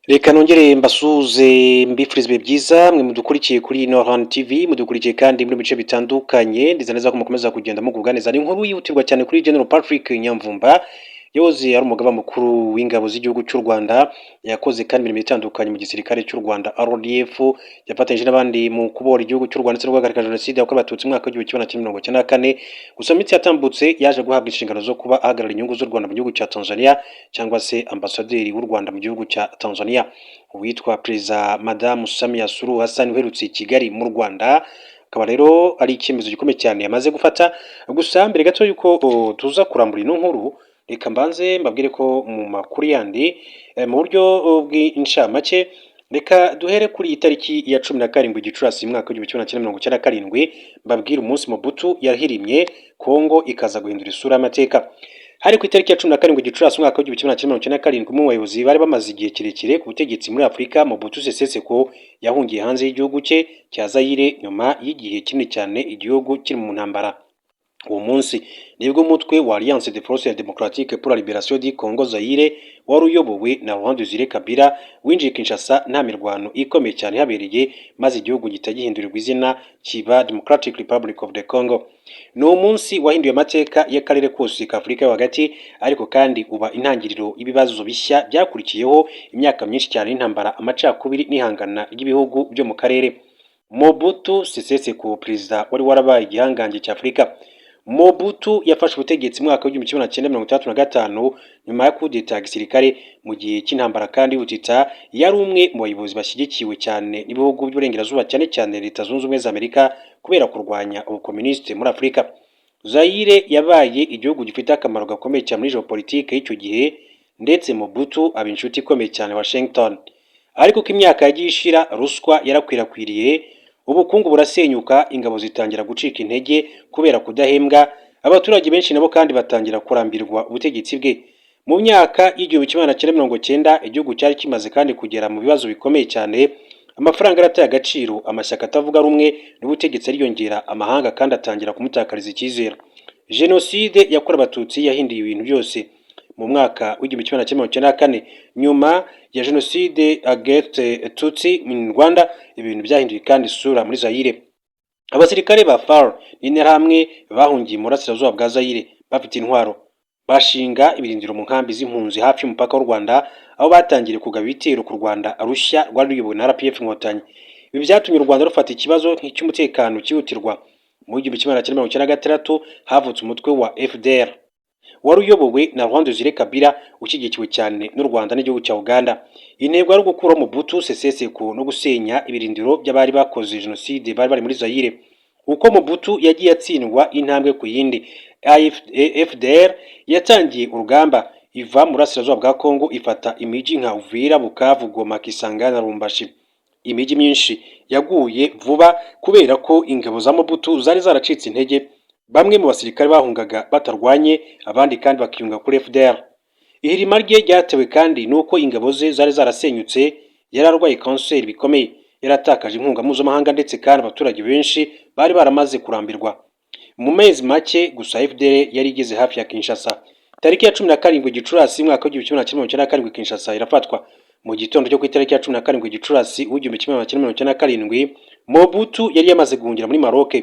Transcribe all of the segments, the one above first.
Reka nongere mbasuze mbifurize ibihe byiza mwe mudukurikiye kuri Noran TV mudukurikiye kandi muri bice bitandukanye ndiza neza ko mukomeza kugenda mugubwa neza. Ni inkuru yihutirwa cyane kuri General Patrick Nyamvumba yoze ari umugaba mukuru w'ingabo z'igihugu cy'u Rwanda, yakoze kandi imirimo itandukanye mu gisirikare cy'u Rwanda RDF, yafatanyije n'abandi mu kubora igihugu cy'u Rwanda ndetse no guhagarika jenoside yakorewe abatutsi mu mwaka w'igihumbi kimwe magana cyenda mirongo icyenda na kane. Gusa mu minsi yatambutse yaje guhabwa inshingano zo kuba ahagarara inyungu z'u Rwanda mu gihugu cya Tanzania cyangwa se ambasaderi w'u Rwanda mu gihugu cya Tanzania. Uwitwa Perezida Madamu Samia Suluhu Hassan uherutse i Kigali mu Rwanda, akaba rero ari icyemezo gikomeye cyane yamaze gufata. Gusa mbere gato yuko tuza kurambura ino nkuru, reka mbanze mbabwire ko mu makuru yandi mu buryo bw'incamake, reka duhere kuri iyi tariki ya 17 Gicurasi mwaka w'igihumbi kimwe magana cyenda mirongo icyenda na karindwi, mbabwire umunsi Mobutu yahirimye Kongo ikaza guhindura isura y'amateka. Hari ku itariki ya 17 Gicurasi mwaka w'igihumbi kimwe magana cyenda mirongo icyenda na karindwi, mu bayobozi bari bamaze igihe kirekire ku butegetsi muri Afurika, Mobutu Sese Seko yahungiye hanze y'igihugu cye cya Zaire nyuma y'igihe kinini cyane igihugu kiri mu ntambara. Uwo munsi nibwo umutwe wa Alliance des Forces Démocratiques pour la Libération du Congo Zaire wari uyobowe na Laurent Désiré Kabila winjiye Kinshasa nta mirwano ikomeye cyane habereye, maze igihugu gihita gihindurirwa izina kiba Democratic Republic of the Congo. Ni umunsi wahinduye amateka y'akarere kose ka Afurika yo hagati, ariko kandi uba intangiriro y'ibibazo bishya byakurikiyeho imyaka myinshi cyane y'intambara, amacakubiri n'ihangana ry'ibihugu byo mu karere. Mobutu Sese Seko, perezida wari warabaye igihangange cya Afurika. Mobutu yafashe ubutegetsi mwaka w'igihumbi kimwe magana cyenda mirongo itandatu na gatanu nyuma ya kudeta ya gisirikare mu gihe cy'intambara, kandi ubutita yari umwe mu bayobozi bashyigikiwe cyane n'ibihugu by'uburengerazuba, cyane cyane Leta Zunze Ubumwe za Amerika, kubera kurwanya ubukomunisite muri Afurika. Zaire yabaye igihugu gifite akamaro gakomeye cyane muri geopolitike y'icyo gihe, ndetse Mobutu aba inshuti ikomeye cyane Washington. Ariko ko imyaka yagiye ishira, ruswa yarakwirakwiriye, ubukungu burasenyuka, ingabo zitangira gucika intege kubera kudahembwa, abaturage benshi nabo kandi batangira kurambirwa ubutegetsi bwe. Mu myaka y'igihumbi kimwe magana cyenda mirongo cyenda, igihugu cyari kimaze kandi kugera mu bibazo bikomeye cyane, amafaranga yarataye agaciro, amashyaka atavuga rumwe n'ubutegetsi ariyongera, amahanga kandi atangira kumutakariza icyizere. Jenoside yakorewe abatutsi yahinduye ibintu byose. Mu mwaka w'igihumbi kimwe magana cyenda mirongo icyenda na kane, nyuma ya jenoside against Tutsi mu Rwanda, ibintu byahinduye kandi isura muri Zaire. Abasirikare ba FARC n'interahamwe bahungiye mu burasirazuba bwa Zaire bafite intwaro, bashinga ibirindiro mu nkambi z'impunzi hafi y'umupaka w'u Rwanda, aho batangiriye kugaba ibitero ku Rwanda Arusha rwari ruyobowe na RPF Inkotanyi. Ibi byatumye u Rwanda rufata ikibazo nk'icy'umutekano cyihutirwa. Mu gihumbi kimwe magana cyenda mirongo icyenda na gatandatu havutse umutwe wa FDR wari uyobowe na Laurent Désiré Kabila, ushyigikiwe cyane n'u Rwanda n'igihugu cya Uganda. Intego yari gukuraho Mobutu Sese Seko no gusenya ibirindiro by'abari bakoze jenoside bari bari muri Zaire. Uko Mobutu yagiye atsindwa intambwe ku yindi, FDR yatangiye urugamba, iva mu burasirazuba bwa Kongo ifata imijyi nka Uvira, Bukavu, Goma, Kisangani na Lubumbashi. Imijyi myinshi yaguye vuba kubera ko ingabo za Mobutu zari zaracitse intege. Bamwe mu basirikare bahungaga batarwanye, abandi kandi bakiyunga kuri FDR. Ihirima rye ryatewe kandi nuko ingabo ze zari zarasenyutse, yararwaye kanseri bikomeye, yaratakaje inkunga mpuzamahanga, ndetse kandi abaturage benshi bari baramaze kurambirwa. Mu mezi make gusa FDR yari igeze hafi ya Kinshasa. Tariki ya 17 Gicurasi mwaka w'igihumbi kimwe magana cyenda mirongo icyenda na karindwi, Kinshasa irafatwa. Mu gitondo cyo ku itariki ya 17 Gicurasi w'igihumbi kimwe magana cyenda mirongo icyenda na karindwi, Mobutu yari yamaze guhungira muri Maroc.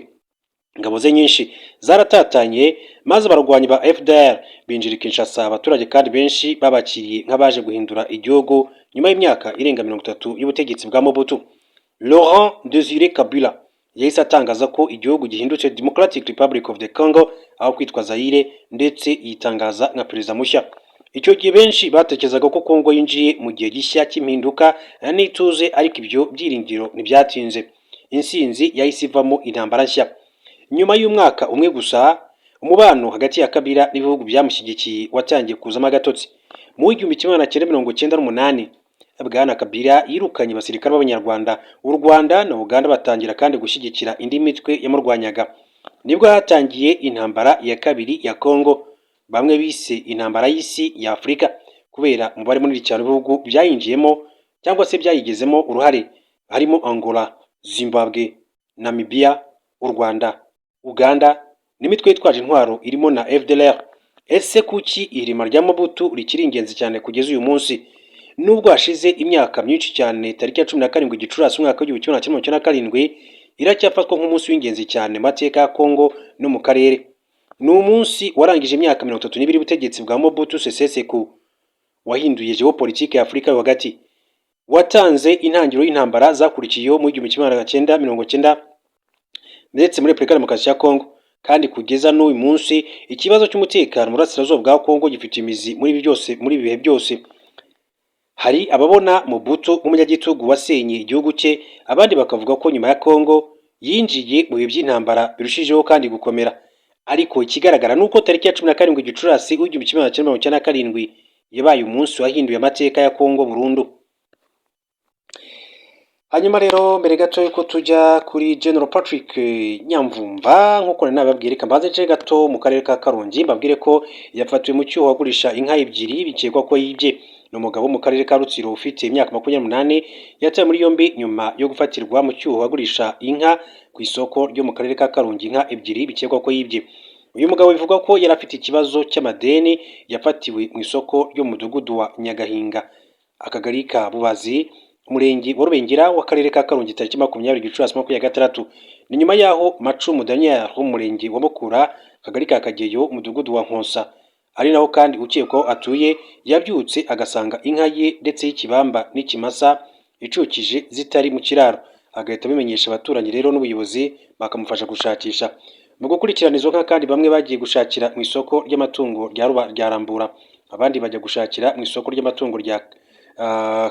Ingabo ze nyinshi zaratatanye, maze abarwanyi ba FDR binjira Kinshasa. Abaturage kandi benshi babakiriye nk'abaje guhindura igihugu nyuma y'imyaka irenga 30 y'ubutegetsi bwa Mobutu. Laurent Désiré Kabila yahise atangaza ko igihugu gihindutse Democratic Republic of the Congo aho kwitwa Zaire, ndetse yitangaza nka perezida mushya. Icyo gihe benshi batekerezaga ko Kongo yinjiye mu gihe gishya cy'impinduka n'ituze, ariko ibyo byiringiro ntibyatinze. Insinzi yahise ivamo intambara nshya. Nyuma y'umwaka umwe gusa, umubano hagati ya Kabila n'ibihugu byamushyigikiye watangiye kuzamo agatotsi. Mu gihumbi kimwe magana cyenda mirongo icyenda n'umunani, Bwana Kabila yirukanye abasirikare b'Abanyarwanda, u Rwanda na Uganda batangira kandi gushyigikira indi mitwe yamurwanyaga. Nibwo hatangiye intambara ya kabiri ya Kongo, bamwe bise intambara y'isi ya Afurika, kubera umubare munini cyane w'ibihugu byayinjiyemo cyangwa se byayigezemo uruhare, harimo Angola, Zimbabwe, Namibia, u Rwanda, Uganda n'imitwe yitwaje intwaro irimo na FDLR. Ese kuki ihirima rya Mobutu rikiri ingenzi cyane kugeza uyu munsi? nubwo hashize imyaka myinshi cyane. Tariki ya 17 Gicurasi umwaka w'igihumbi kimwe magana cyenda 1997 iracyafatwa nk'umunsi w'ingenzi cyane mu mateka ya Kongo no mu karere. Ni umunsi warangije imyaka 32 ubutegetsi bwa Mobutu Sese Seko wahinduye geopolitike ya Afurika yo hagati, watanze intangiriro y'intambara zakurikiyeho mu 1990 ndetse muri Repubulika Demokarasi ya Kongo. Kandi kugeza n'uyu munsi ikibazo cy'umutekano mu burasirazuba bwa Kongo gifite imizi muri bihe byose. Hari ababona Mobutu nk'umunyagitugu wasenye igihugu cye, abandi bakavuga ko nyuma ya Kongo yinjiye mu bihe by'intambara birushijeho kandi gukomera. Ariko ikigaragara nuko tariki ya 17 Gicurasi w'igihumbi kimwe magana cyenda mirongo icyenda na karindwi yabaye umunsi wahinduye amateka ya Kongo burundu. Hanyuma rero mbere gato yuko tujya kuri General Patrick Nyamvumba, nk'uko nababwiye, reka mbanze nce gato mu karere ka Karongi mbabwire ko yafatiwe mu cyuho agurisha inka ebyiri bikekwa ko yibye. Ni umugabo mu karere ka Rutsiro ufite imyaka 28 yatawe muri yombi nyuma yo gufatirwa mu cyuho agurisha inka ku isoko ryo mu karere ka Karongi, inka ebyiri bikekwa ko yibye. Uyu mugabo bivuga ko yari afite ikibazo cy'amadeni, yafatiwe mu isoko ryo mu mudugudu wa Nyagahinga, akagari ka Bubazi, umurenge wa Rubengera w'akarere ka Karongi, tariki 20 Gicurasi 2026. Ni nyuma yaho Macumu Daniel w'umurenge wa Mukura, akagari ka Kageyo, umudugudu wa Nkonsa, ari naho kandi ukekwaho atuye, yabyutse agasanga inka ye ndetse y'ikibamba n'ikimasa icukije zitari mu kiraro, agahita abimenyesha abaturanyi rero n'ubuyobozi bakamufasha gushakisha. Mu gukurikirana izo nka kandi bamwe bagiye gushakira mu isoko ry'amatungo rya Rambura, abandi bajya gushakira mu isoko ry'amatungo rya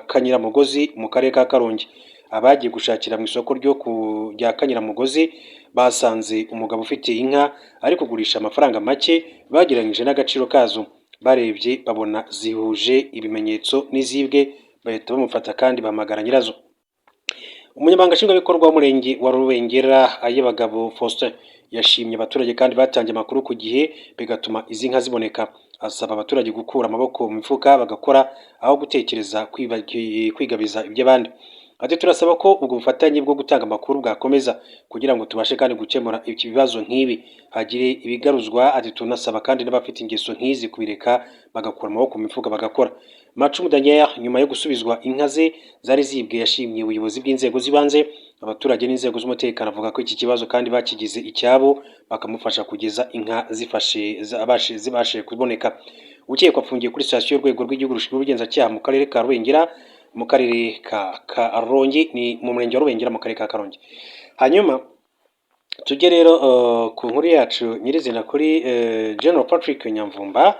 Kanyiramugozi mu karere ka Karongi. Abagiye gushakira mu isoko rya Kanyiramugozi basanze umugabo ufite inka ari kugurisha amafaranga make bagereranyije n'agaciro kazo. Barebye babona zihuje ibimenyetso n'izibwe, bahita bamufata kandi bahamagara nyirazo. Umunyamabanga nshingwabikorwa w'umurenge wa Rubengera Ayebagabo Faustin yashimye abaturage kandi batangiye amakuru ku gihe bigatuma izi nka ziboneka. Asaba abaturage gukura amaboko mu mifuka bagakora aho gutekereza kwigabiza iby'abandi. Ati turasaba ko ubwo bufatanye bwo gutanga amakuru bwakomeza kugira ngo tubashe kandi gukemura ibibazo nk'ibi, hagire ibigaruzwa. Ati tunasaba kandi n'abafite ingeso nk'izi kubireka bagakura amaboko mu mifuka bagakora. Macumu Daniel nyuma yo gusubizwa inka ze zari zibwe yashimye ubuyobozi bw'inzego z'ibanze, abaturage n'inzego z'umutekano, avuga ko iki kibazo kandi bakigize icyabo bakamufasha kugeza inka zibashe kuboneka. Ukekwa afungiye kuri sitasiyo y'urwego rw'igihugu rushinzwe ubugenzacyaha mu karere ka Rubengera, mu karere ka Karongi, ni mu murenge wa Rubengera mu karere ka Karongi. Hanyuma tujye rero ku nkuru yacu nyirizina kuri General Patrick Nyamvumba,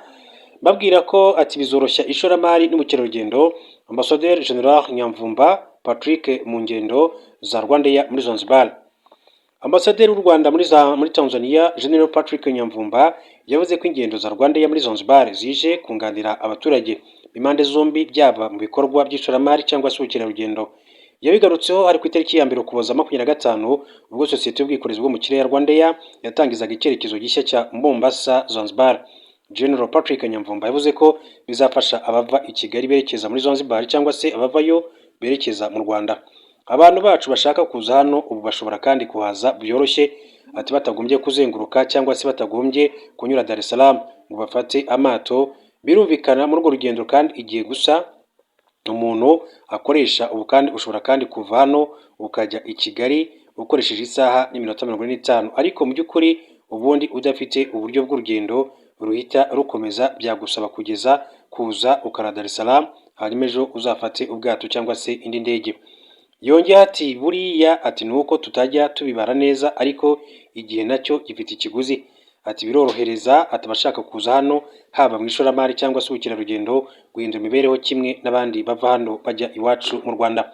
babwira ko ati bizoroshya ishoramari n'ubukerarugendo. Ambassadeur General Nyamvumba Patrick mu ngendo za Rwandair muri Zanzibar. Ambasaderi w'u Rwanda muri Tanzania General Patrick Nyamvumba yavuze ko ingendo za Rwandair muri Zanzibar zije kunganira abaturage b'impande zombi, byaba mu bikorwa by'ishoramari cyangwa se ubukerarugendo. Yabigarutseho ari ku itariki ya 1 Ukuboza 2025 ubwo sosiyete y'ubwikorezi bwo mu kirere ya Rwandair yatangizaga icyerekezo gishya cya Mombasa Zanzibar. General Patrick Nyamvumba yavuze ko bizafasha abava i Kigali berekeza muri Zanzibar cyangwa se abavayo berekeza mu Rwanda. Abantu bacu bashaka kuza hano ubu bashobora kandi kuhaza byoroshye, ati batagombye kuzenguruka cyangwa se batagombye kunyura Dar es Salaam ngo bafate amato. Birumvikana muri urwo rugendo kandi igihe gusa umuntu akoresha ubu kandi ushobora kandi kuva hano ukajya i Kigali ukoresheje isaha n'iminota 45, ariko mu by'ukuri ubundi udafite uburyo bw'urugendo ruhita rukomeza byagusaba kugeza kuza ukara Dar es Salaam, hanyuma ejo uzafate ubwato cyangwa se indi ndege. Yongeye ati buriya ati nuko tutajya tubibara neza, ariko igihe nacyo gifite ikiguzi. Ati birorohereza ati abashaka kuza hano haba mu ishoramari cyangwa se ubukerarugendo guhindura imibereho kimwe n'abandi bava hano bajya iwacu mu Rwanda.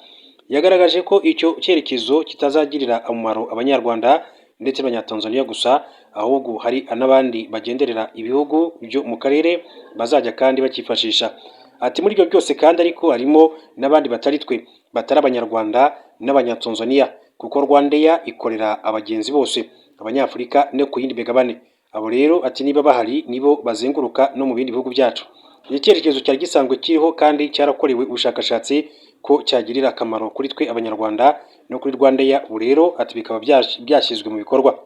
Yagaragaje ko icyo cyerekezo kitazagirira umumaro abanyarwanda ndetse n'abanyatanzania gusa, ahubwo hari n'abandi bagenderera ibihugu byo mu karere bazajya kandi bakifashisha. Ati muri ibyo byose kandi ariko harimo n'abandi batari twe, batari abanyarwanda n'abanyatanzania, kuko Rwandair ikorera abagenzi bose, abanyafurika no ku yindi migabane. Abo rero ati niba bahari nibo bazenguruka no mu bindi bihugu byacu. Iki cyerekezo cyari gisanzwe kiriho kandi cyarakorewe ubushakashatsi ko cyagirira akamaro kuri twe abanyarwanda no kuri Rwandair. Ubu rero ati bikaba byashyizwe mu bikorwa.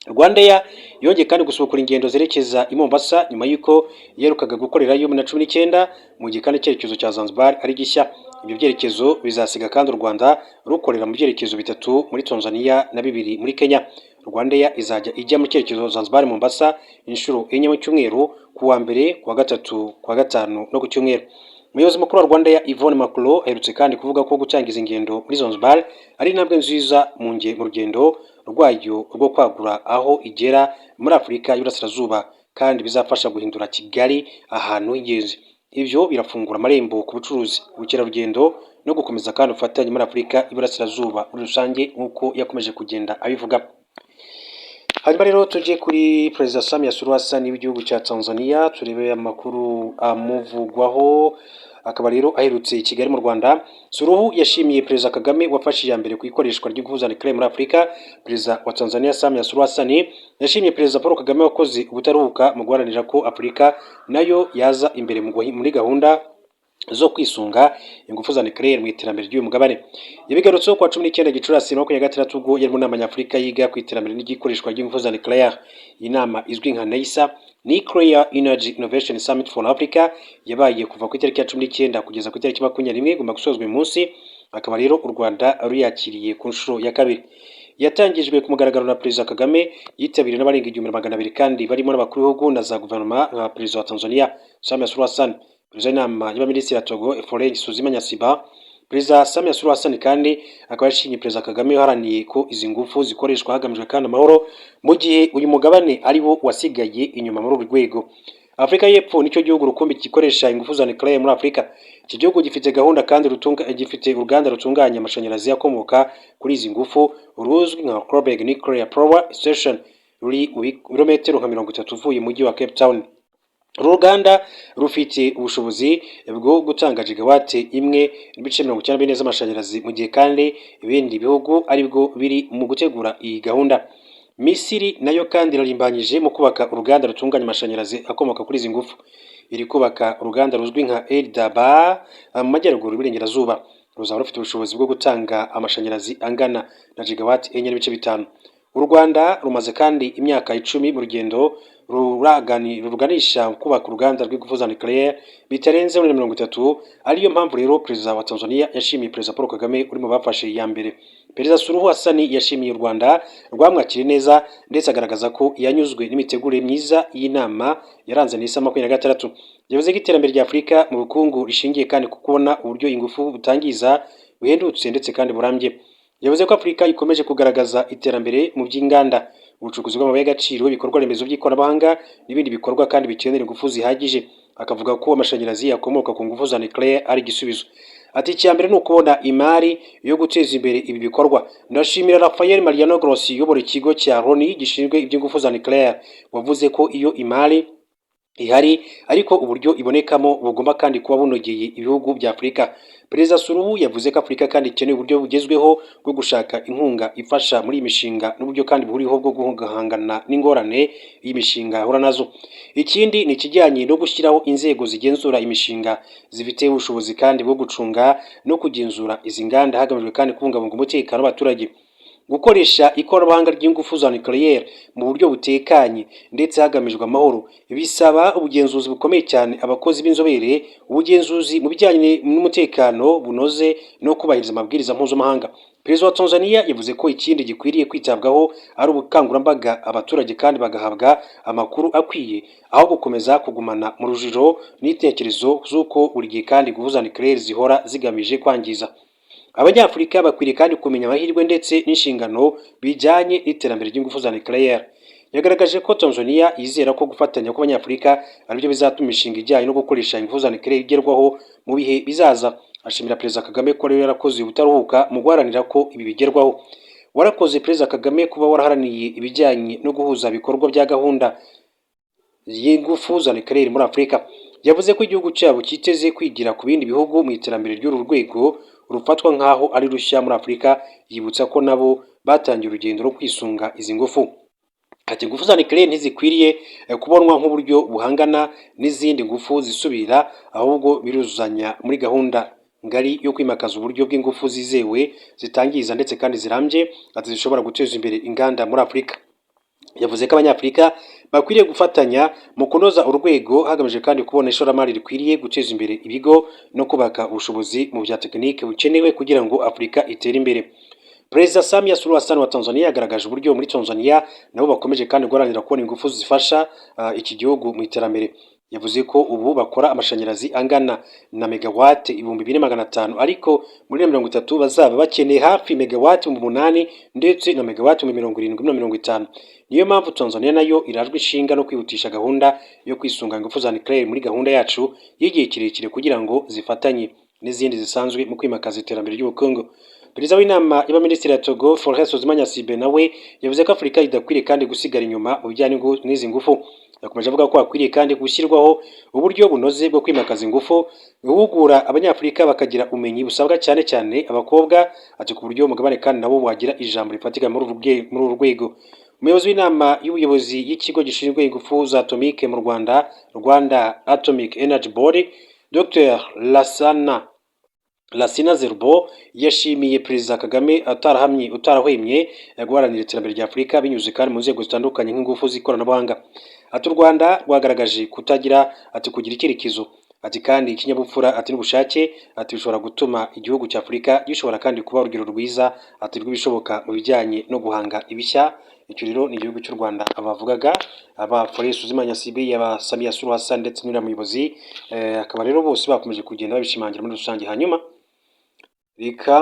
Rwandair yongeye kandi gusubukura ingendo zerekeza i Mombasa nyuma y'uko yaherukaga gukorerayo muri 2019 mu gihe kandi icyerekezo cya Zanzibar ari gishya. Ibyo byerekezo bizasiga kandi u Rwanda rukorera mu byerekezo bitatu muri Tanzania na bibiri muri Kenya. Rwandair izajya ijya mu cyerekezo Zanzibar Mombasa inshuro enye mu cyumweru, kuwa mbere, kuwa gatatu, kuwa gatanu no ku cyumweru. Umuyobozi mukuru wa Rwandair Yvonne Maklo aherutse kandi kuvuga ko gutangiza ingendo muri Zanzibar ari intambwe nziza mu rugendo rwayo rwo kwagura aho igera muri Afurika y'Iburasirazuba, kandi bizafasha guhindura Kigali ahantu h'ingenzi. Ibyo birafungura amarembo ku bucuruzi, ubukerarugendo no gukomeza kandi ubufatanye muri Afurika y'Iburasirazuba muri rusange nk'uko yakomeje kugenda abivuga. Hanyuma rero tujye kuri Perezida Samia Suluhu Hassan w'igihugu cya Tanzania, turebe amakuru amuvugwaho. Akaba rero aherutse i Kigali mu Rwanda. Suluhu yashimiye Perezida Kagame wafashe iya mbere ku ikoreshwa ry'ingufu nucleaire muri Afurika. Perezida wa Tanzania Samia Suluhu Hassan yashimiye Perezida Paul Kagame wakoze ubutaruhuka mu guharanira ko Afurika nayo yaza imbere muri gahunda zo kwisunga ingufu za nucleaire mu iterambere ry'uyu mugabane. Yabigarutseho kwa 19 Gicurasi 2023 ubwo yari mu nama nyafurika yiga ku iterambere n'igikoreshwa ry'ingufu za nucleaire. Iyi nama izwi nka NEISA, Nuclear Energy Innovation Summit for Africa, yabaye kuva ku itariki ya 19 kugeza ku itariki 21 igomba gusozwa uyu munsi. Akaba rero u Rwanda ruyakiriye ku nshuro ya kabiri. Yatangijwe ku mugaragaro na Perezida Kagame, yitabiriwe n'abarenga 1200 kandi barimo n'abakuru b'ibihugu na za guverinoma nka Perezida wa Tanzania Samia Suluhu Hassan, Perezida w'inama y'abaminisitiri ya Togo Faure Suzima Nyasiba. Perezida Samia Suluhu Hassan kandi akaba yashimye Perezida Kagame waharaniye ko izi ngufu zikoreshwa hagamijwe kandi amahoro mu gihe uyu mugabane ari wo wasigaye inyuma muri uru rwego. Afurika y'Epfo nicyo gihugu rukumbi gikoresha ingufu za nucleaire muri Afurika. Iki gihugu gifite gahunda kandi gifite uruganda rutunganya amashanyarazi akomoka kuri izi ngufu ruzwi nka Koeberg Nuclear Power Station, ruri mu birometero nka 30 uvuye mu mujyi wa Cape Town. Uru ruganda rufite ubushobozi bwo gutanga gigawate imwe n'ibice 94 z'amashanyarazi mu gihe kandi ibindi bihugu aribwo biri mu gutegura iyi gahunda. Misiri nayo kandi irarimbanyije mu kubaka uruganda rutunganya amashanyarazi akomoka kuri izi ngufu. Iri kubaka uruganda ruzwi nka El Daba mu majyaruguru y'Iburengerazuba. Ruzaba rufite ubushobozi bwo gutanga amashanyarazi angana na gigawate 4.5. U Rwanda rumaze kandi imyaka 10 mu rugendo ruganisha kubaka uruganda rw'ingufu za nucleaire bitarenze muri 30. Ariyo mpamvu rero Perezida wa Tanzania yashimiye Perezida Paul Kagame uri mu bafashe iya mbere. Perezida Suluhu Hassan yashimiye u Rwanda rwamwakiriye neza ndetse agaragaza ko yanyuzwe n'imitegurire myiza y'inama yaranze n'isa 26. Yavuze ko iterambere rya Afurika mu bukungu rishingiye kandi ku kubona uburyo ingufu butangiza buhendutse ndetse kandi burambye. Yavuze ko Afurika ikomeje kugaragaza iterambere mu by'inganda, ubucukuzi bw'amabuye y'agaciro, ibikorwa remezo by'ikoranabuhanga n'ibindi bikorwa kandi bikenera ingufu zihagije. Akavuga ko amashanyarazi akomoka ku ngufu za nucleaire ari igisubizo. Ati icyambere ni ukubona imari yo guteza imbere ibi bikorwa. Ndashimira Rafael Mariano Grossi uyobora ikigo cya Loni gishinzwe iby'ingufu za nucleaire, wavuze ko iyo imari ihari ariko uburyo ibonekamo bugomba kandi kuba bunogeye ibihugu bya Afurika. Perezida Suluhu yavuze ko Afurika kandi ikeneye uburyo bugezweho bwo gushaka inkunga ifasha muri iyi mishinga n'uburyo kandi buriho bwo guhangana n'ingorane iyi mishinga ihura nazo. Ikindi ni ikijyanye no gushyiraho inzego zigenzura imishinga zifite ubushobozi kandi bwo gucunga no kugenzura izi nganda hagamijwe kandi kubungabunga umutekano w'abaturage. Gukoresha ikoranabuhanga ry'ingufu za nucleaire mu buryo butekanye ndetse hagamijwe amahoro bisaba ubugenzuzi bukomeye cyane, abakozi b'inzobere, ubugenzuzi mu bijyanye n'umutekano bunoze no kubahiriza amabwiriza mpuzamahanga. Perezida wa Tanzania yavuze ko ikindi gikwiriye kwitabwaho ari ubukangurambaga abaturage kandi bagahabwa amakuru akwiye aho gukomeza kugumana mu rujiro n'itekerezo z'uko buri gihe kandi ingufu za nucleaire zihora zigamije kwangiza. Abanyafurika bakwiriye kandi kumenya amahirwe ndetse n'inshingano bijyanye n'iterambere ry'ingufu za nucleaire. Yagaragaje ko Tanzania yizera ko gufatanya kw'Abanyafurika aribyo bizatuma imishinga ijyanye no gukoresha ingufu za nucleaire igerwaho mu bihe bizaza. Ashimira Perezida Kagame ko rero yarakoze ubutaruhuka mu guharanira ko ibi bigerwaho. Warakoze Perezida Kagame kuba waraharaniye ibijyanye no guhuza ibikorwa bya gahunda y'ingufu za nucleaire muri Afurika. Yavuze ko igihugu cyabo kiteze kwigira ku bindi bihugu mu iterambere ry'uru rwego rufatwa nk'aho ari rushya muri Afurika. Yibutsa ko nabo batangiye urugendo rwo kwisunga izi ngufu. Ati ingufu za nucleaire ntizikwiriye kubonwa nk'uburyo buhangana n'izindi ngufu zisubira, ahubwo biruzuzanya muri gahunda ngari yo kwimakaza uburyo bw'ingufu zizewe zitangiza ndetse kandi zirambye ati zishobora guteza imbere inganda muri Afurika. yavuze ko abanyafurika bakwiriye gufatanya mu kunoza urwego hagamijwe kandi kubona ishoramari rikwiriye guteza imbere ibigo no kubaka ubushobozi mu bya tekinike bukenewe kugira ngo Afurika itere imbere. Perezida Samia Suluhu Hassan wa Tanzania yagaragaje uburyo muri Tanzania nabo bakomeje kandi guharanira kubona ingufu zifasha iki gihugu mu iterambere. Yavuze ko ubu bakora amashanyarazi angana na megawate 2500 ariko muri 2030 bazaba bakeneye hafi megawate 8 ndetse na megawate 70-50. Niyo mpamvu Tanzania nayo irajwe ishinga no kwihutisha gahunda yo kwisunga ingufu za nucleaire muri gahunda yacu y'igihe kirekire kugira ngo zifatanye n'izindi zisanzwe mu kwimakaza iterambere ry'ubukungu. Perezida w'inama y'abaminisitiri ya Togo Faure Nyasibe nawe yavuze ko Afurika idakwiriye kandi gusigara inyuma mu bijyanye n'izi ngufu. Yakomeje avuga ko hakwiriye kandi gushyirwaho uburyo bunoze bwo kwimakaza ingufu, guhugura abanyafurika bakagira ubumenyi busabwa cyane cyane abakobwa, ati ku buryo umugabane kandi nabo wagira ijambo rifatika muri uru rwego. Umuyobozi w'inama y'ubuyobozi y'ikigo gishinzwe ingufu za atomike mu Rwanda, Rwanda Atomic Energy Board, Dr Lassina Zerbo yashimiye Perezida Kagame utarahwemye guharanira iterambere rya Afurika binyuze kandi mu nzego zitandukanye nk'ingufu z'ikoranabuhanga. Ati u Rwanda rwagaragaje kugira icyerekezo, ati kandi ikinyabupfura, ati n'ubushake, ati bishobora gutuma igihugu cya Afurika gishobora kandi kuba urugero rwiza, ati rw'ibishoboka mu bijyanye no guhanga ibishya. Icyo rero ni igihugu cy'u Rwanda abavugaga aba Faure Nyasibe, aba Samia Suluhu Hassan ndetse n'uriya muyobozi, akaba rero bose bakomeje kugenda babishimangira muri rusange. Hanyuma reka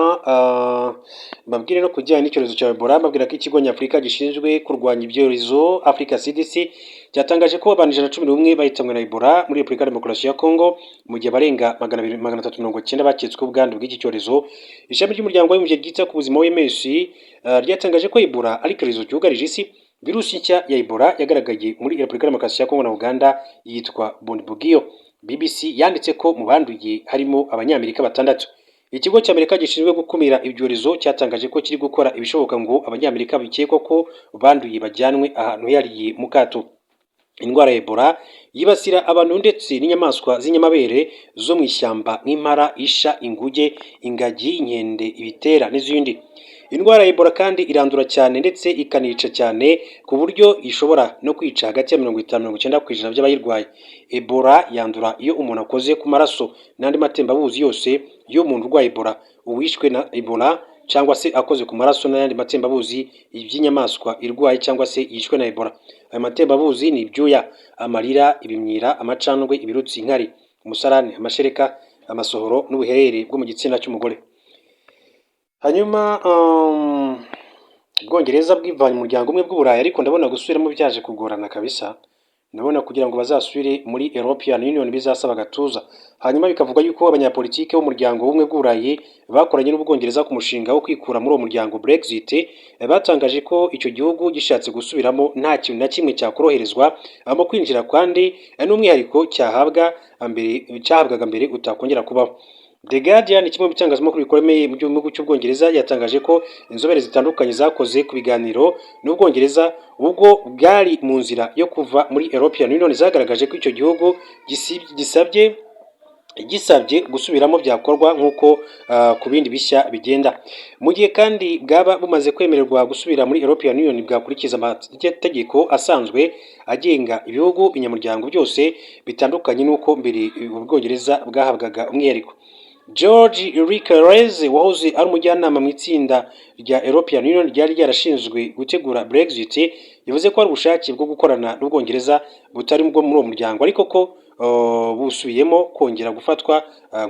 babwire no kujyanye n'icyorezo cya Ebola, babwira ko ikigo nyafurika gishinzwe kurwanya ibyorezo Africa CDC cyatangaje ko abantu 111 bahitanwe na Ebola muri Repubulika ya Demokarasi ya Kongo, mu gihe barenga 390 baketsweho ubwandu bw'iki cyorezo. Ishami ry'umuryango w'abibumbye ryita ku buzima OMS ryatangaje ko Ebola ari icyorezo cyugarije isi. Virusi nshya ya Ebola yagaragaye muri Repubulika ya Demokarasi ya Kongo na Uganda yitwa Bundibugyo. BBC yanditse ko mu banduye harimo abanyamerika 6. Ikigo cy'Amerika gishinzwe gukumira ibyorezo cyatangaje ko kiri gukora ibishoboka ngo abanyamerika bikekwa ko banduye bajyanwe ahantu hariye mu kato. Indwara ya Ebola yibasira abantu ndetse n'inyamaswa z'inyamabere zo mu ishyamba nk'impara, isha, inguge, ingagi, inkende, ibitera n'izindi. Indwara ya Ebola kandi irandura cyane ndetse ikanica cyane ku buryo ishobora no kwica hagati ya 50-90% by'abayirwaye. Ebola yandura iyo umuntu akoze ku maraso n'andi matembabuzi yose y'umuntu urwaye Ebola. Uwishwe na Ebola cyangwa se akoze ku maraso n'andi matembabuzi y'inyamaswa irwaye cyangwa se yishwe na Ebola. Ayo matembabuzi ni ibyuya, amarira, ibimyira, amacandwe, ibirutsi, inkari, umusarani, amashereka, amasohoro n'ubuherere bwo mu gitsina cy'umugore. Hanyuma Ubwongereza bwivanye mu muryango umwe bw'Uburayi, ariko ndabona gusubiramo byaje kugorana kabisa. Ndabona kugira ngo bazasubire muri European Union bizasaba agatuza. Hanyuma bikavuga yuko abanyapolitike b'umuryango umwe bw'Uburayi bakoranye n'Ubwongereza ku mushinga wo kwikura muri uwo muryango Brexit, batangaje ko icyo gihugu gishatse gusubiramo nta kintu na kimwe cyakoroherezwa mu kwinjira, kandi n'umwihariko cyahabwaga mbere utakongera kubaho. The Guardian, kimwe mu bitangazamakuru bikomeye mu gihugu cy'Ubwongereza, yatangaje ko inzobere zitandukanye zakoze ku biganiro n'Ubwongereza ubwo bwari mu nzira yo kuva muri European Union, zagaragaje ko icyo gihugu gisabye gusubiramo byakorwa nk'uko ku bindi bishya bigenda. Mu gihe kandi bwaba bumaze kwemererwa gusubira muri European Union, bwakurikiza amategeko asanzwe agenga ibihugu binyamuryango byose bitandukanye n'uko mbere Ubwongereza bwahabwaga umwihariko. George Ricarez, wahoze ari umujyanama mu itsinda rya European Union ryari ryarashinzwe gutegura Brexit, yavuze ko ari ubushake bwo gukorana n'Ubwongereza butari bwo muri uwo muryango, ariko ko busubiyemo kongera gufatwa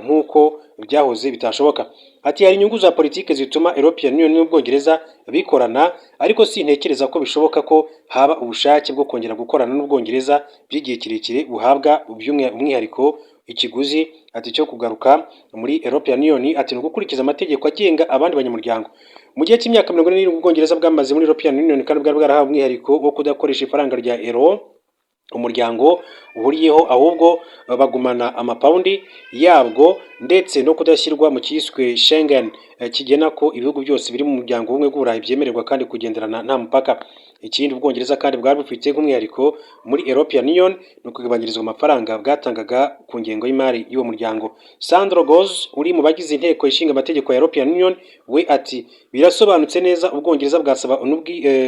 nk'uko byahoze bitashoboka. Ati hari inyungu za politike zituma European Union n'Ubwongereza bikorana, ariko sintekereza ko bishoboka ko haba ubushake bwo kongera gukorana n'Ubwongereza by'igihe kirekire buhabwa umwihariko ikiguzi, ati cyo kugaruka muri European Union, ati no gukurikiza amategeko agenga abandi banyamuryango. Mu gihe cy'imyaka 40 Ubwongereza bwamaze muri European Union, kandi bwari bwarahawe umwihariko wo kudakoresha ifaranga rya euro umuryango uhuriyeho, ahubwo bagumana amapaundi yabwo, ndetse no kudashyirwa mu cyiswe Schengen kigena ko ibihugu byose biri mu muryango umwe bw'Uburayi byemererwa kandi kugenderana nta mupaka. Ikindi Ubwongereza kandi bwari bufite nk'umwihariko muri European Union no kugabanyirizwa amafaranga bwatangaga ku ngengo y'imari y'uwo muryango. Sandro Goz, uri mu bagize inteko ishinga amategeko ya European Union, we ati birasobanutse neza Ubwongereza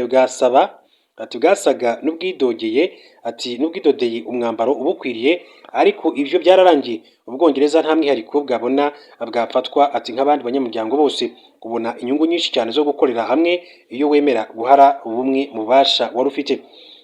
bwasaba ati bwasaga n'ubwidogeye ati n'ubwidodeye umwambaro ubukwiriye ariko ivyo byararangiye Ubwongereza nta mwihariko bwabona bwafatwa ati nk'abandi banyamuryango bose ubona inyungu nyinshi cyane zo gukorera hamwe iyo wemera guhara ubumwe mu bubasha wari ufite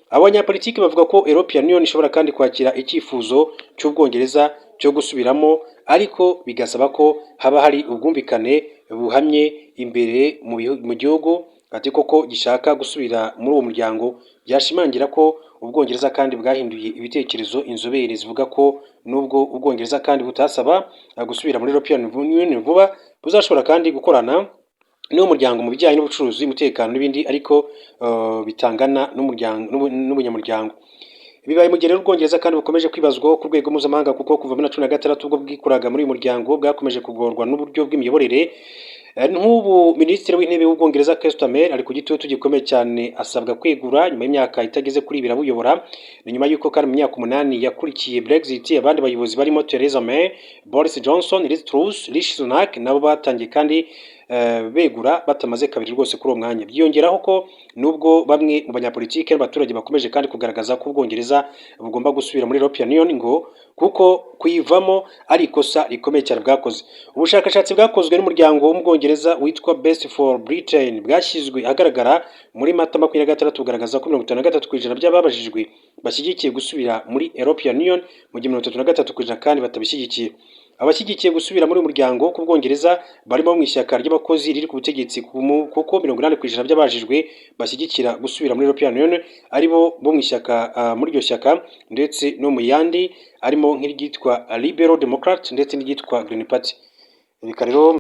abanyapolitiki bavuga ko European Union ishobora kandi kwakira icyifuzo cy'Ubwongereza cyo gusubiramo ariko bigasaba ko haba hari ubwumvikane buhamye imbere mu gihugu ati koko gishaka gusubira muri uwo muryango byashimangira ko Ubwongereza kandi bwahinduye ibitekerezo inzobere zivuga ko nubwo Ubwongereza kandi butasaba gusubira muri European Union vuba buzashobora kandi gukorana n'umuryango mu bijyanye n'ubucuruzi umutekano n'ibindi ariko bitangana n'umunyamuryango bibaye mu gihe Ubwongereza kandi bukomeje kwibazwaho ku rwego mpuzamahanga kuko kuva muri 2016 ubwo bwikuraga muri uyu muryango bwakomeje kugorwa n'uburyo bw'imiyoborere nk'ubu minisitiri w'intebe w'Ubwongereza Keir Starmer ari ku gitutu gikomeye cyane asabwa kwegura nyuma y'imyaka itageze kuri ibiri abuyobora ni nyuma y'uko kandi mu myaka 8 yakurikiye Brexit abandi bayobozi barimo Theresa May, Boris Johnson, Liz Truss, Rishi Sunak nabo batangiye kandi begura batamaze kabiri rwose kuri uwo mwanya byiyongeraho ko nubwo bamwe mu banyapolitike n'abaturage bakomeje kandi kugaragaza ko Ubwongereza bugomba gusubira muri European Union ngo kuko kuyivamo ari ikosa rikomeye cyane bwakoze ubushakashatsi bwakozwe n'umuryango w'Ubwongereza witwa Best for Britain bwashyizwe ahagaragara muri Mata 2026 bugaragaza ko 53% by'ababajijwe bashyigikiye gusubira muri European Union mu gihe 33% kandi batabishyigikiye abashyigikiye gusubira muri umuryango ku Bwongereza barimo mu ishyaka ry'abakozi riri ku butegetsi kuko 80% by'abajijwe bashyigikira gusubira muri European Union aribo bo mu ishyaka muri iryo shyaka ndetse no mu yandi arimo nk'iryitwa Liberal Democrat ndetse n'iryitwa Green Party rero